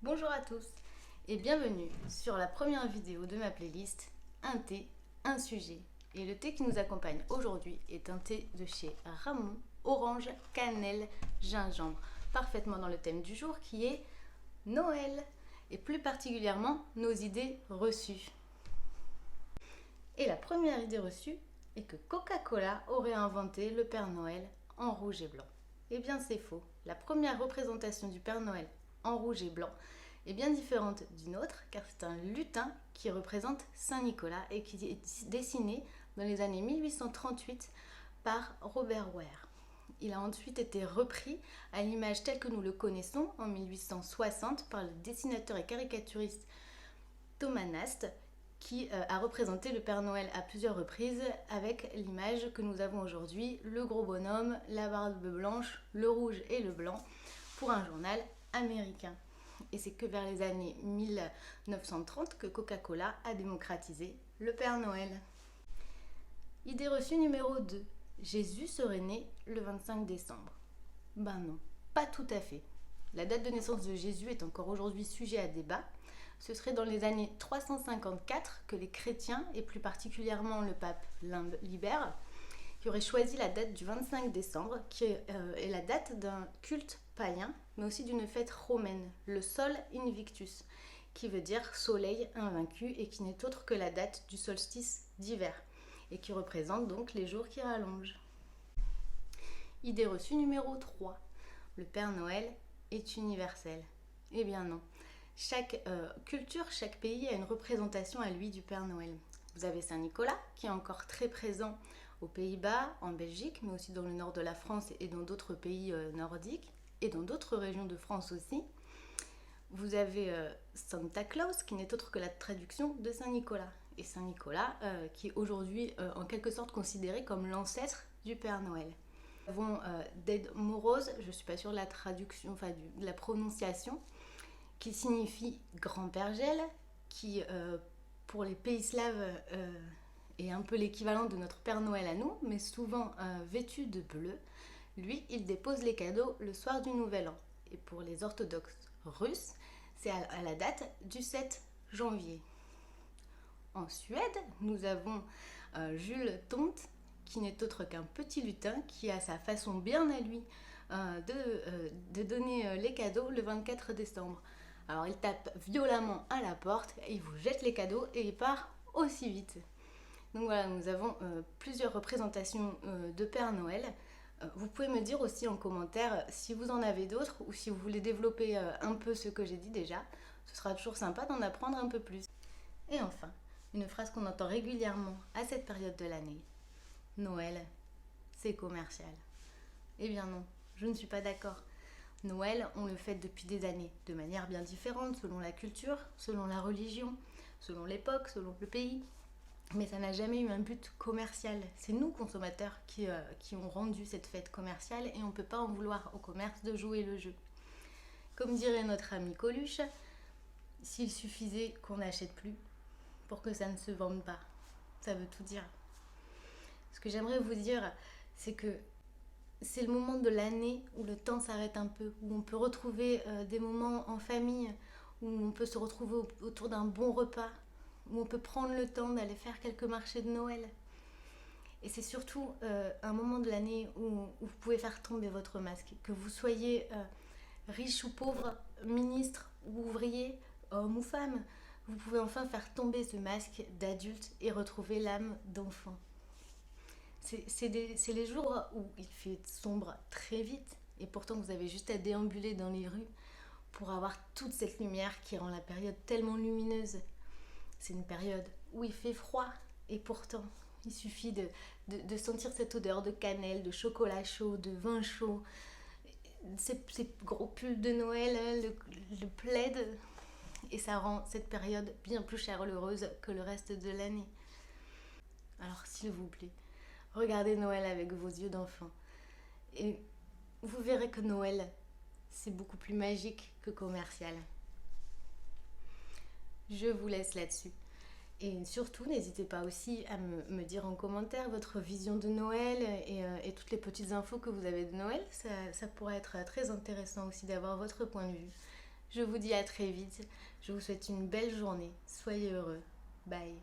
Bonjour à tous et bienvenue sur la première vidéo de ma playlist Un thé, un sujet. Et le thé qui nous accompagne aujourd'hui est un thé de chez Ramon, orange, cannelle, gingembre, parfaitement dans le thème du jour qui est Noël et plus particulièrement nos idées reçues. Et la première idée reçue est que Coca-Cola aurait inventé le Père Noël en rouge et blanc. Eh bien c'est faux. La première représentation du Père Noël en rouge et blanc est bien différente d'une autre car c'est un lutin qui représente Saint-Nicolas et qui est dessiné dans les années 1838 par Robert Ware. Il a ensuite été repris à l'image telle que nous le connaissons en 1860 par le dessinateur et caricaturiste Thomas Nast qui a représenté le Père Noël à plusieurs reprises avec l'image que nous avons aujourd'hui, le gros bonhomme, la barbe blanche, le rouge et le blanc pour un journal américain. Et c'est que vers les années 1930 que Coca-Cola a démocratisé le Père Noël. Idée reçue numéro 2. Jésus serait né le 25 décembre. Ben non, pas tout à fait. La date de naissance de Jésus est encore aujourd'hui sujet à débat. Ce serait dans les années 354 que les chrétiens, et plus particulièrement le pape Liber, qui aurait choisi la date du 25 décembre, qui est la date d'un culte païen, mais aussi d'une fête romaine, le Sol Invictus, qui veut dire soleil invaincu et qui n'est autre que la date du solstice d'hiver, et qui représente donc les jours qui rallongent. Idée reçue numéro 3. Le Père Noël est universel. Eh bien non. Chaque culture, chaque pays a une représentation à lui du Père Noël. Vous avez Saint-Nicolas, qui est encore très présent aux Pays-Bas, en Belgique, mais aussi dans le nord de la France et dans d'autres pays nordiques, et dans d'autres régions de France aussi. Vous avez Santa Claus, qui n'est autre que la traduction de Saint-Nicolas. Et Saint-Nicolas, qui est aujourd'hui en quelque sorte considéré comme l'ancêtre du Père Noël. Nous avons Ded Moroz, je ne suis pas sûre de la traduction, enfin de la prononciation, qui signifie grand-père gel, qui pour les pays slaves est un peu l'équivalent de notre Père Noël à nous, mais souvent vêtu de bleu. Lui, il dépose les cadeaux le soir du Nouvel An. Et pour les orthodoxes russes, c'est à la date du 7 janvier. En Suède, nous avons Jules Tonte, qui n'est autre qu'un petit lutin qui a sa façon bien à lui de donner les cadeaux le 24 décembre. Alors il tape violemment à la porte, il vous jette les cadeaux et il part aussi vite. Donc voilà, nous avons plusieurs représentations de Père Noël. Vous pouvez me dire aussi en commentaire si vous en avez d'autres ou si vous voulez développer un peu ce que j'ai dit déjà. Ce sera toujours sympa d'en apprendre un peu plus. Et enfin, une phrase qu'on entend régulièrement à cette période de l'année. Noël, c'est commercial. Eh bien non, je ne suis pas d'accord. Noël, on le fête depuis des années, de manière bien différente, selon la culture, selon la religion, selon l'époque, selon le pays. Mais ça n'a jamais eu un but commercial. C'est nous, consommateurs, qui ont rendu cette fête commerciale et on ne peut pas en vouloir au commerce de jouer le jeu. Comme dirait notre ami Coluche, s'il suffisait qu'on n'achète plus pour que ça ne se vende pas. Ça veut tout dire. Ce que j'aimerais vous dire, c'est que c'est le moment de l'année où le temps s'arrête un peu, où on peut retrouver des moments en famille, où on peut se retrouver autour d'un bon repas, où on peut prendre le temps d'aller faire quelques marchés de Noël. Et c'est surtout un moment de l'année où vous pouvez faire tomber votre masque, que vous soyez riche ou pauvre, ministre ou ouvrier, homme ou femme, vous pouvez enfin faire tomber ce masque d'adulte et retrouver l'âme d'enfant. C'est les jours où il fait sombre très vite et pourtant vous avez juste à déambuler dans les rues pour avoir toute cette lumière qui rend la période tellement lumineuse. C'est une période où il fait froid et pourtant il suffit de sentir cette odeur de cannelle, de chocolat chaud, de vin chaud, ces gros pulls de Noël, le plaid, et ça rend cette période bien plus chaleureuse que le reste de l'année. Alors s'il vous plaît, regardez Noël avec vos yeux d'enfant et vous verrez que Noël, c'est beaucoup plus magique que commercial. Je vous laisse là-dessus. Et surtout, n'hésitez pas aussi à me dire en commentaire votre vision de Noël et toutes les petites infos que vous avez de Noël. Ça pourrait être très intéressant aussi d'avoir votre point de vue. Je vous dis à très vite. Je vous souhaite une belle journée. Soyez heureux. Bye.